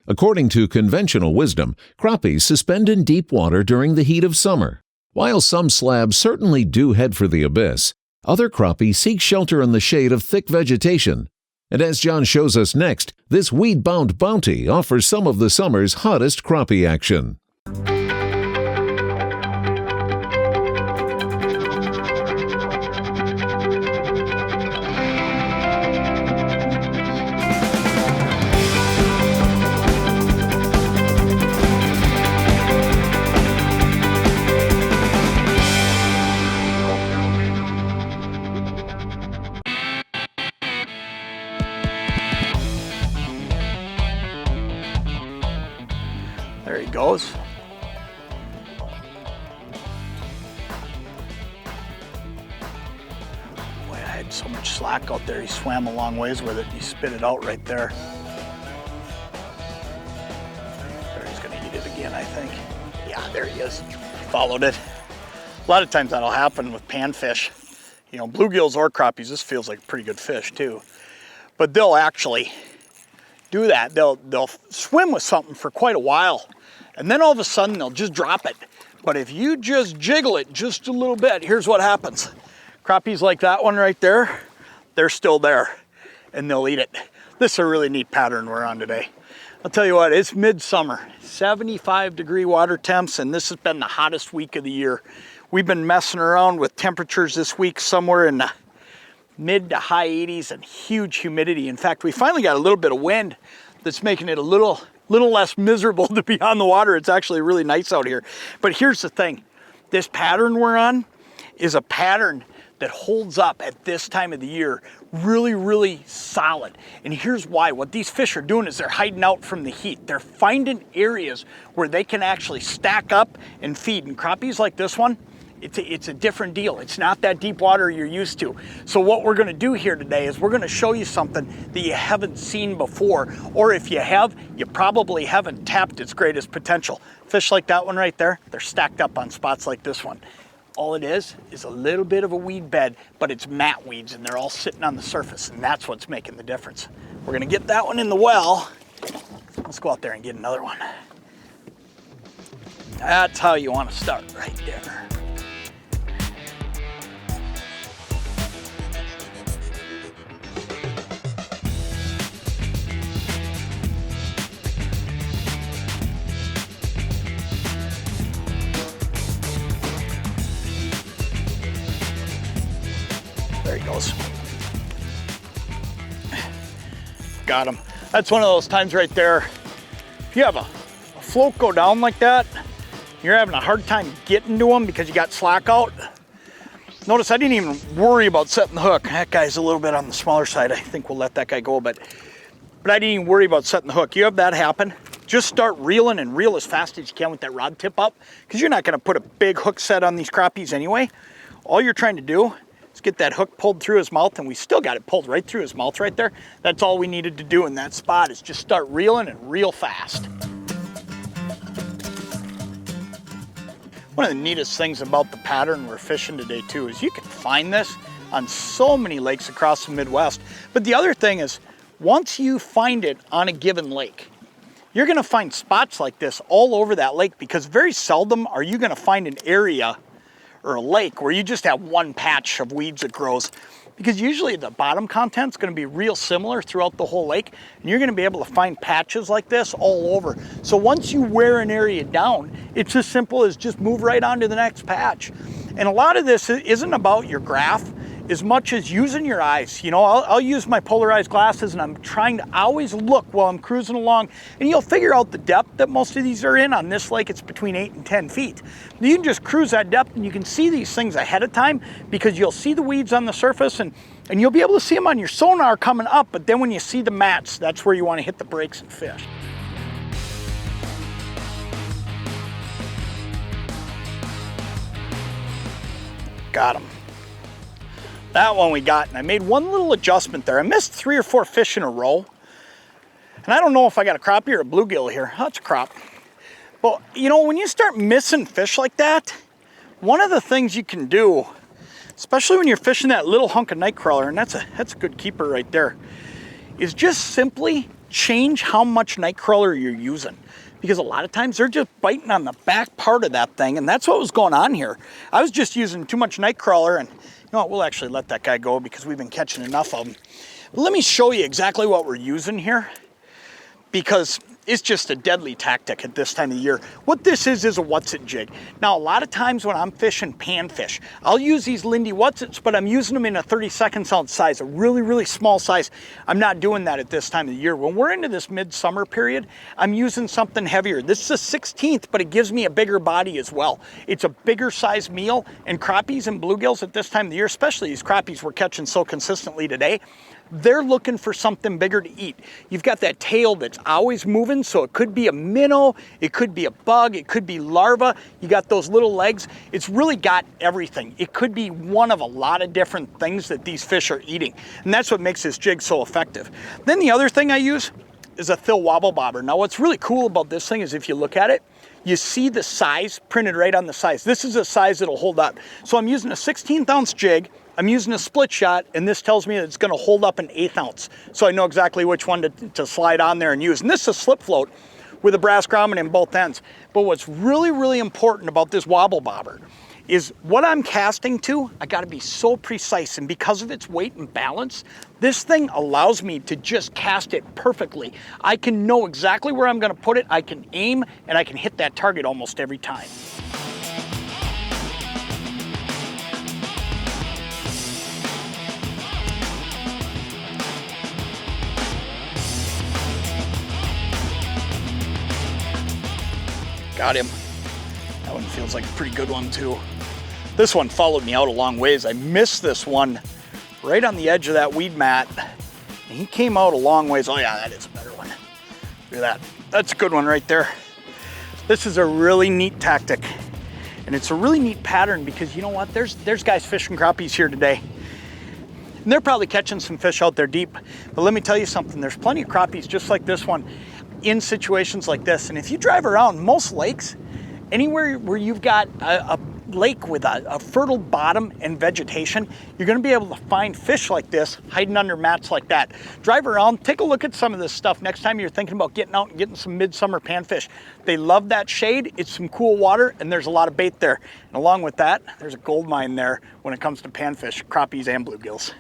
According to conventional wisdom, crappies suspend in deep water during the heat of summer. While some slabs certainly do head for the abyss, other crappie seek shelter in the shade of thick vegetation. And as Jon shows us next, this weed-bound bounty offers some of the summer's hottest crappie action. There he goes. Boy, I had so much slack out there. He swam a long ways with it. He spit it out right there. There, he's gonna eat it again, I think. Yeah, there he is. Followed it. A lot of times that'll happen with panfish. You know, bluegills or crappies, this feels like a pretty good fish too. But they'll actually do that. They'll swim with something for quite a while, and then all of a sudden they'll just drop it. But if you just jiggle it just a little bit, here's what happens. Crappies like that one right there, they're still there, and they'll eat it. This is a really neat pattern we're on today. I'll tell you what, it's midsummer, 75-degree water temps, and this has been the hottest week of the year. We've been messing around with temperatures this week somewhere in the mid to high 80s and huge humidity. In fact, we finally got a little bit of wind that's making it a little less miserable to be on the water. It's actually really nice out here. But here's the thing. This pattern we're on is a pattern that holds up at this time of the year really, really solid. And here's why. What these fish are doing is they're hiding out from the heat. They're finding areas where they can actually stack up and feed. And crappies like this one, it's a different deal. It's not that deep water you're used to. So what we're gonna do here today is we're gonna show you something that you haven't seen before, or if you have, you probably haven't tapped its greatest potential. Fish like that one right there, they're stacked up on spots like this one. All it is a little bit of a weed bed, but it's mat weeds and they're all sitting on the surface, and that's what's making the difference. We're gonna get that one in the well. Let's go out there and get another one. That's how you wanna start, right there. There he goes. Got him. That's one of those times right there. If you have a float go down like that, you're having a hard time getting to them because you got slack out. Notice I didn't even worry about setting the hook. That guy's a little bit on the smaller side. I think we'll let that guy go, but I didn't even worry about setting the hook. You have that happen, just start reeling and reel as fast as you can with that rod tip up, because you're not going to put a big hook set on these crappies anyway. All you're trying to do is get that hook pulled through his mouth, and we still got it pulled right through his mouth right there. That's all we needed to do in that spot, is just start reeling and reel fast. One of the neatest things about the pattern we're fishing today too is you can find this on so many lakes across the Midwest. But the other thing is, once you find it on a given lake, you're gonna find spots like this all over that lake, because very seldom are you gonna find an area or a lake where you just have one patch of weeds that grows, because usually the bottom content's gonna be real similar throughout the whole lake, and you're gonna be able to find patches like this all over. So once you wear an area down, it's as simple as just move right on to the next patch. And a lot of this isn't about your graph as much as using your eyes. You know, I'll use my polarized glasses, and I'm trying to always look while I'm cruising along, and you'll figure out the depth that most of these are in. On this lake, it's between 8 and 10 feet. You can just cruise that depth, and you can see these things ahead of time, because you'll see the weeds on the surface, and you'll be able to see them on your sonar coming up. But then when you see the mats, that's where you want to hit the brakes and fish. Got him. That one we got, and I made one little adjustment there. I missed 3 or 4 fish in a row, and I don't know if I got a crappie or a bluegill here. Oh, it's a crop. But you know, when you start missing fish like that, one of the things you can do, especially when you're fishing that little hunk of night crawler, and that's a good keeper right there, is just simply change how much night crawler you're using. Because a lot of times they're just biting on the back part of that thing, and that's what was going on here. I was just using too much night crawler, and you know what, we'll actually let that guy go because we've been catching enough of them. But let me show you exactly what we're using here, because it's just a deadly tactic at this time of the year. What this is a what's-it jig. Now, a lot of times when I'm fishing panfish, I'll use these Lindy what's-its, but I'm using them in a 32nd ounce size, a really, really small size. I'm not doing that at this time of the year. When we're into this midsummer period, I'm using something heavier. This is a 16th, but it gives me a bigger body as well. It's a bigger size meal, and crappies and bluegills at this time of the year, especially these crappies we're catching so consistently today, they're looking for something bigger to eat. You've got that tail that's always moving, so it could be a minnow, it could be a bug, it could be larva. You got those little legs. It's really got everything. It could be one of a lot of different things that these fish are eating, and that's what makes this jig so effective. Then the other thing I use is a Thil wobble bobber. Now, what's really cool about this thing is if you look at it, you see the size printed right on the size. This is a size that'll hold up. So I'm using a 16th ounce jig, I'm using a split shot, and this tells me that it's gonna hold up an 1/8 ounce. So I know exactly which one to slide on there and use. And this is a slip float with a brass grommet in both ends. But what's really, really important about this wobble bobber is what I'm casting to, I gotta be so precise, and because of its weight and balance, this thing allows me to just cast it perfectly. I can know exactly where I'm gonna put it, I can aim, and I can hit that target almost every time. Got him. That one feels like a pretty good one too. This one followed me out a long ways. I missed this one right on the edge of that weed mat. And he came out a long ways. Oh yeah, that is a better one. Look at that. That's a good one right there. This is a really neat tactic. And it's a really neat pattern because you know what? There's guys fishing crappies here today. And they're probably catching some fish out there deep. But let me tell you something, there's plenty of crappies just like this one in situations like this. And if you drive around most lakes, anywhere where you've got a lake with a fertile bottom and vegetation, you're gonna be able to find fish like this hiding under mats like that. Drive around, take a look at some of this stuff next time you're thinking about getting out and getting some midsummer panfish. They love that shade, it's some cool water, and there's a lot of bait there. And along with that, there's a gold mine there when it comes to panfish, crappies and bluegills.